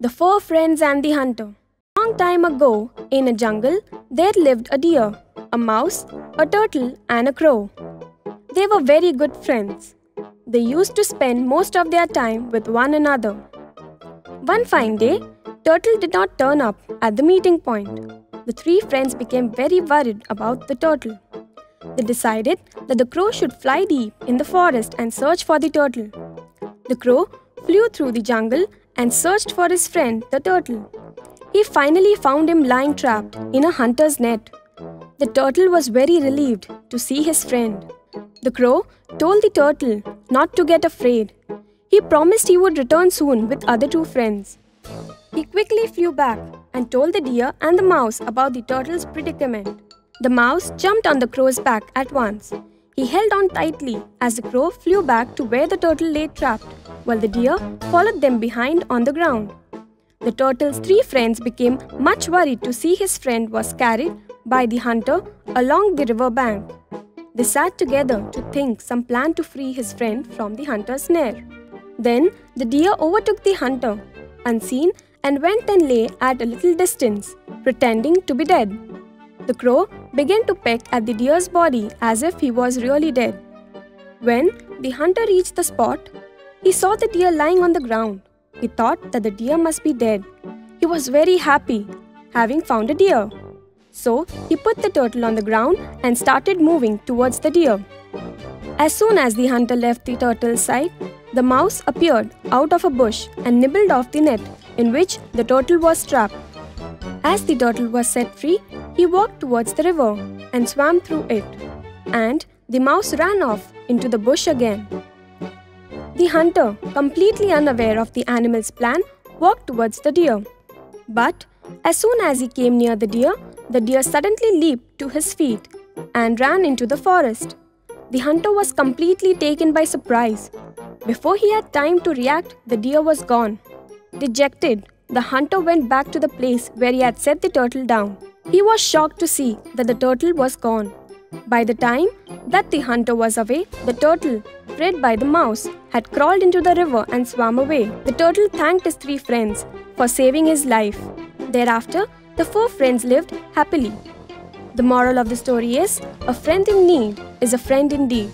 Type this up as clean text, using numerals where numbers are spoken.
The Four Friends and the Hunter. Long time ago, in a jungle, there lived a deer, a mouse, a turtle, and a crow. They were very good friends. They used to spend most of their time with one another. One fine day, Turtle did not turn up at the meeting point. The three friends became very worried about the turtle. They decided that the crow should fly deep in the forest and search for the turtle. The crow flew through the jungle and searched for his friend, the turtle. He finally found him lying trapped in a hunter's net. The turtle was very relieved to see his friend. The crow told the turtle not to get afraid. He promised he would return soon with other two friends. He quickly flew back and told the deer and the mouse about the turtle's predicament. The mouse jumped on the crow's back at once. He held on tightly as the crow flew back to where the turtle lay trapped, while the deer followed them behind on the ground. The turtle's three friends became much worried to see his friend was carried by the hunter along the river bank. They sat together to think some plan to free his friend from the hunter's snare. Then the deer overtook the hunter, unseen, and went and lay at a little distance, pretending to be dead. The crow began to peck at the deer's body as if he was really dead. When the hunter reached the spot, he saw the deer lying on the ground. He thought that the deer must be dead. He was very happy, having found a deer. So he put the turtle on the ground and started moving towards the deer. As soon as the hunter left the turtle's side, the mouse appeared out of a bush and nibbled off the net in which the turtle was trapped. As the turtle was set free, he walked towards the river and swam through it, and the mouse ran off into the bush again. The hunter, completely unaware of the animal's plan, walked towards the deer. But as soon as he came near the deer suddenly leaped to his feet and ran into the forest. The hunter was completely taken by surprise. Before he had time to react, the deer was gone. Dejected, the hunter went back to the place where he had set the turtle down. He was shocked to see that the turtle was gone. By the time that the hunter was away, the turtle, freed by the mouse, had crawled into the river and swam away. The turtle thanked his three friends for saving his life. Thereafter, the four friends lived happily. The moral of the story is, a friend in need is a friend indeed.